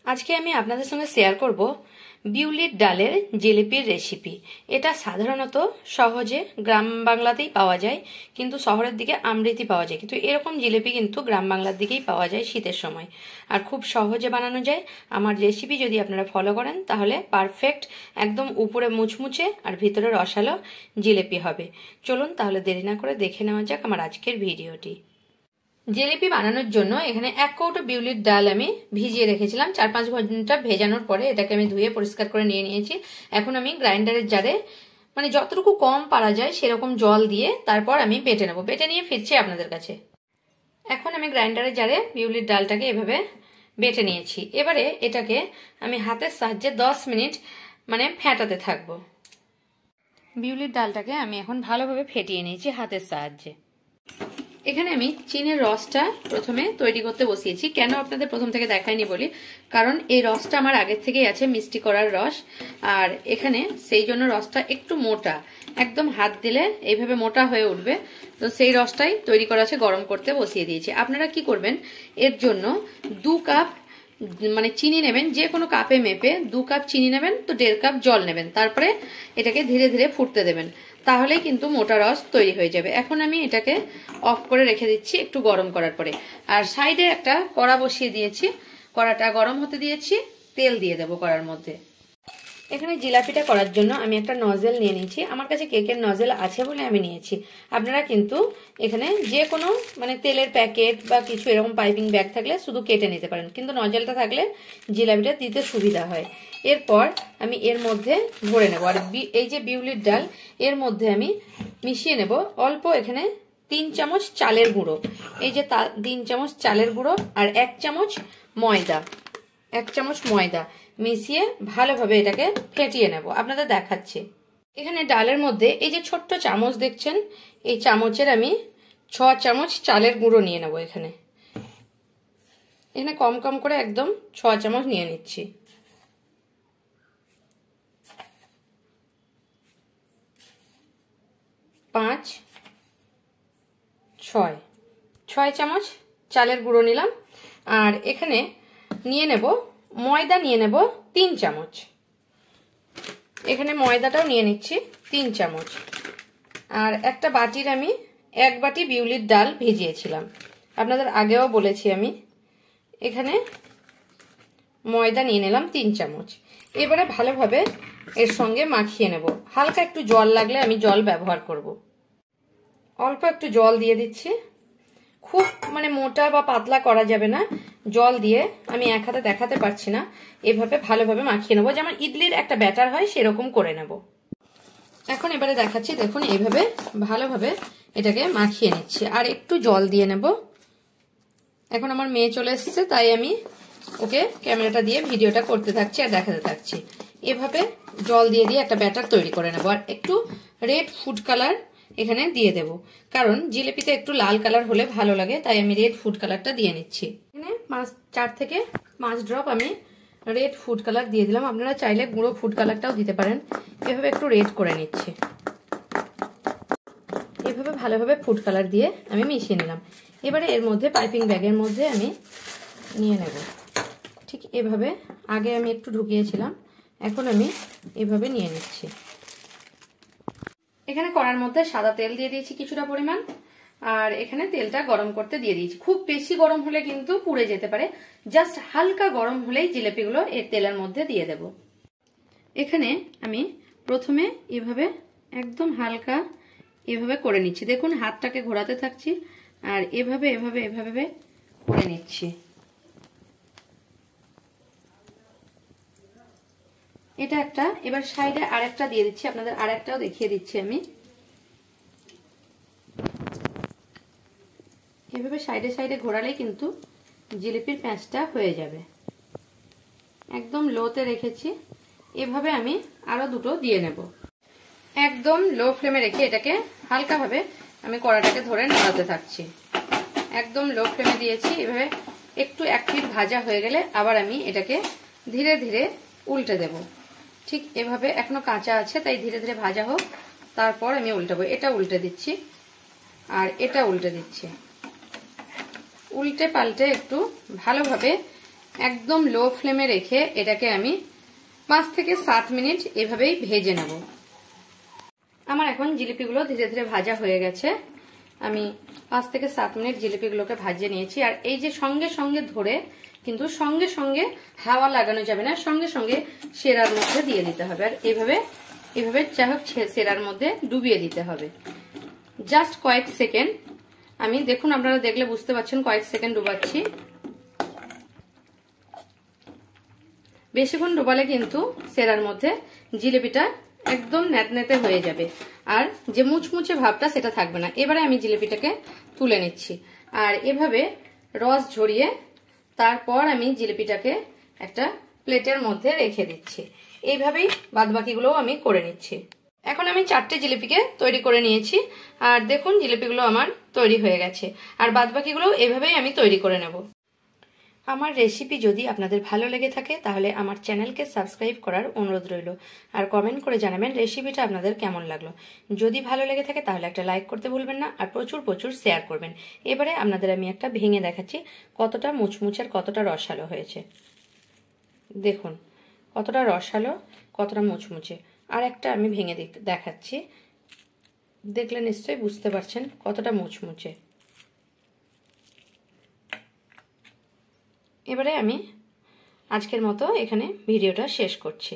আজকে আমি আপনাদের সঙ্গে শেয়ার করব বিউলির ডালের জিলিপির রেসিপি। এটা সাধারণত সহজে গ্রাম বাংলাতেই পাওয়া যায়, কিন্তু শহরের দিকে আমৃতি পাওয়া যায়, কিন্তু এরকম জিলিপি কিন্তু গ্রাম বাংলার দিকেই পাওয়া যায় শীতের সময়, আর খুব সহজে বানানো যায়। আমার রেসিপি যদি আপনারা ফলো করেন তাহলে পারফেক্ট, একদম উপরে মুচমুচে আর ভিতরে রসালো জিলিপি হবে। চলুন তাহলে দেরি না করে দেখে নেওয়া যাক আমার আজকের ভিডিওটি। জিলিপি বানানোর জন্য এখানে 1 কৌটো বিউলির ডাল আমি ভিজিয়ে রেখেছিলাম। 4-5 ঘন্টা ভেজানোর পরে এটাকে আমি ধুয়ে পরিষ্কার করে নিয়ে নিয়েছি। এখন আমি গ্রাইন্ডারের জারে মানে যতটুকু কম পারা যায় সেরকম জল দিয়ে তারপর আমি বেটে নেব। বেটে নিয়ে ফিরছি আপনাদের কাছে। এখন আমি গ্রাইন্ডারের জারে বিউলির ডালটাকে এভাবে বেটে নিয়েছি। এবারে এটাকে আমি হাতের সাহায্যে 10 মিনিট মানে ফেটাতে থাকবো। বিউলির ডালটাকে আমি এখন ভালোভাবে ফেটিয়ে নিয়েছি হাতের সাহায্যে। এখানে আমি চিনির রসটা প্রথমে তৈরি করতে বসিয়েছি। কেন আপনাদের প্রথম থেকে দেখাইনি বলি, কারণ এই রসটা আমার আগের থেকেই আছে, মিষ্টি করার রস, আর এখানে সেই জন্য রসটা একটু মোটা, একদম হাত দিলে এইভাবে মোটা হয়ে উঠবে। তো সেই রসটাই তৈরি করা আছে, গরম করতে বসিয়ে দিয়েছি। আপনারা কি করবেন, এর জন্য 2 কাপ মানে চিনি নেবেন, যে কোনো কাপে মেপে 2 কাপ চিনি নেবেন, তো 1.5 কাপ জল নেবেন, তারপরে এটাকে ধীরে ধীরে ফুটতে দেবেন, তাহলেই কিন্তু মোটা রস তৈরি হয়ে যাবে। এখন আমি এটাকে অফ করে রেখে দিচ্ছি একটু গরম করার পরে। আর সাইডে একটা কড়া বসিয়ে দিয়েছি, কড়াটা গরম হতে দিয়েছি, তেল দিয়ে দেবো কড়ার মধ্যে। এখানে জিলাপিটা করার জন্য আমি একটা নজেল নিয়ে নিয়েছি। আমার কাছে কেকের নজেল আছে বলে আমি নিয়েছি। আপনারা কিন্তু এখানে যে কোনো মানে তেলের প্যাকেট বা কিছু এরকম পাইপিং ব্যাগ থাকলে শুধু কেটে নিতে পারেন, কিন্তু নজেলটা থাকলে জিলাপিটা দিতে সুবিধা হয়। এরপর আমি এর মধ্যে ভরে নেব। আর এই যে বিউলির ডাল, এর মধ্যে আমি মিশিয়ে নেব অল্প এখানে 3 চামচ চালের গুঁড়ো। এই যে 3 চামচ চালের গুঁড়ো আর 1 চামচ ময়দা, 1 চামচ ময়দা মিশিয়ে ভালোভাবে এটাকে ফেটিয়ে নেব। আপনাদের দেখাচ্ছি। এখানে ডালের মধ্যে এই যে ছোট্ট চামচ দেখছেন, এই চামচের আমি 6 চামচ চালের গুঁড়ো নিয়ে নেব। এখানে কম কম করে একদম 6 চামচ নিয়ে নিচ্ছি। পাঁচ, 6 চামচ চালের গুঁড়ো নিলাম। আর এখানে নিয়ে নেব ময়দা, নিয়ে নেব 3 চামচ। এখানে ময়দাটাও নিয়ে নিচ্ছি 3 চামচ। আর একটা বাটির আমি 1 বাটি বিউলির ডাল ভিজিয়েছিলাম, আপনাদের আগেও বলেছি আমি। এখানে ময়দা নিয়ে নিলাম 3 চামচ। এবারে ভালোভাবে এর সঙ্গে মাখিয়ে নেব। হালকা একটু জল লাগলে আমি জল ব্যবহার করব। অল্প একটু জল দিয়ে দিচ্ছি। খুব মানে মোটা বা পাতলা করা যাবে না, জল দিয়ে আমি এক হাতে দেখাতে পারছি না, এভাবে ভালোভাবে মাখিয়ে নেবো, যেমন ইডলির একটা ব্যাটার হয় সেরকম করে নেব। এখন এবারে দেখাচ্ছি, দেখুন এইভাবে ভালোভাবে এটাকে মাখিয়ে নিচ্ছি। আর একটু জল দিয়ে নেব। এখন আমার মেয়ে চলে এসেছে, তাই আমি ওকে ক্যামেরাটা দিয়ে ভিডিওটা করতে থাকছি আর দেখাতে থাকছি। এভাবে জল দিয়ে দিয়ে একটা ব্যাটার তৈরি করে নেব। আর একটু রেড ফুড কালার এখানে দিয়ে দেব, কারণ জিলিপিতে একটু লাল কালার হলে ভালো লাগে, তাই আমি রেড ফুড কালারটা দিয়ে নিচ্ছি। এখানে 4 থেকে 5 ড্রপ আমি রেড ফুড কালার দিয়ে দিলাম। আপনারা চাইলে গুঁড়ো ফুড কালারটাও দিতে পারেন। এভাবে একটু রেড করে নিচ্ছি। এভাবে ভালোভাবে ফুড কালার দিয়ে আমি মিশিয়ে নিলাম। এবারে এর মধ্যে পাইপিং ব্যাগের মধ্যে আমি নিয়ে নেব। ঠিক এভাবে আগে আমি একটু ঢুকিয়েছিলাম, এখন আমি এভাবে নিয়ে নিচ্ছি। এখানে কড়ার মধ্যে সাদা তেল দিয়ে দিয়েছি কিছুটা পরিমাণ, আর এখানে তেলটা গরম করতে দিয়ে দিয়েছি। খুব বেশি গরম হলে কিন্তু পুড়ে যেতে পারে, জাস্ট হালকা গরম হলেই জিলিপিগুলো এর তেলের মধ্যে দিয়ে দেব। এখানে আমি প্রথমে এভাবে একদম হালকা এভাবে করে নিচ্ছি। দেখুন হাতটাকে ঘোরাতে থাকছি আর এভাবে এভাবে এভাবে করে নিচ্ছি। এটা একটা। এবার সাইডে আরেকটা দিয়ে দিচ্ছি, আপনাদের আরেকটাও দেখিয়ে দিচ্ছি আমি। এভাবে সাইডে সাইডে ঘোরালেই কিন্তু জিলিপির প্যাঁচটা হয়ে যাবে। একদম লোতে রেখেছি। এভাবে আমি আরো দুটো দিয়ে নেব। একদম লো ফ্লেমে রেখে এটাকে হালকাভাবে আমি কড়াটাকে ধরে নাড়াতে থাকছি। একদম লো ফ্লেমে দিয়েছি। এভাবে একটু 1 পিঠ ভাজা হয়ে গেলে আবার আমি এটাকে ধীরে ধীরে উল্টে দেব। ঠিক এভাবে এখনো কাঁচা আছে, তাই ধীরে ধীরে ভাজা হোক, তারপর আমি উল্টাবো। এটা উল্টে দিচ্ছি আর এটা উল্টে দিচ্ছি। উল্টে পাল্টে একটু ভালোভাবে একদম লো ফ্লেমে রেখে এটাকে আমি 5 থেকে 7 মিনিট এভাবেই ভেজে নেব। আমার এখন জিলিপিগুলো ধীরে ধীরে ভাজা হয়ে গেছে। আমি 5 থেকে 7 মিনিট জিলিপিগুলোকে ভাজিয়ে নিয়েছি। আর এই যে সঙ্গে সঙ্গে ধরে কিন্তু সঙ্গে সঙ্গে হাওয়া লাগানো যাবে না, সঙ্গে সঙ্গে সেরার মধ্যে দিয়ে দিতে হবে। আর এভাবে যাই হোক সেরার মধ্যে ডুবিয়ে দিতে হবে। জাস্ট কয়েক সেকেন্ড, আমি দেখুন আপনারা দেখলে বুঝতে পারছেন কয়েক সেকেন্ড ডুবাচ্ছি। বেশিক্ষণ ডুবালে কিন্তু সেরার মধ্যে জিলিপিটা একদম ন্যাতনেতে হয়ে যাবে, আর যে মুচমুচে ভাবটা সেটা থাকবে না। এবারে আমি জিলিপিটাকে তুলে নিচ্ছি আর এভাবে রস ঝরিয়ে তারপর আমি জিলিপিটাকে একটা প্লেটের মধ্যে রেখে দিচ্ছি। এইভাবেই বাদবাকিগুলোও আমি করে নিচ্ছি। এখন আমি 4টে জিলিপিকে তৈরি করে নিয়েছি আর দেখুন জিলিপিগুলো আমার তৈরি হয়ে গেছে। আর বাদবাকিগুলো এভাবেই আমি তৈরি করে নেব। আমার রেসিপি যদি আপনাদের ভালো লেগে থাকে তাহলে আমার চ্যানেলকে সাবস্ক্রাইব করার অনুরোধ রইল। আর কমেন্ট করে জানাবেন রেসিপিটা আপনাদের কেমন লাগলো। যদি ভালো লেগে থাকে তাহলে একটা লাইক করতে ভুলবেন না, আর প্রচুর প্রচুর শেয়ার করবেন। এবারে আপনাদের আমি একটা ভেঙে দেখাচ্ছি কতটা মুচমুচের কতটা রসালো হয়েছে। দেখুন কতটা রসালো, কতটা মুচমুচে। আর একটা আমি ভেঙে দেখাচ্ছি, দেখলে নিশ্চয়ই বুঝতে পারছেন কতটা মুচমুচে। এবারে আমি আজকের মতো এখানে ভিডিওটা শেষ করছি।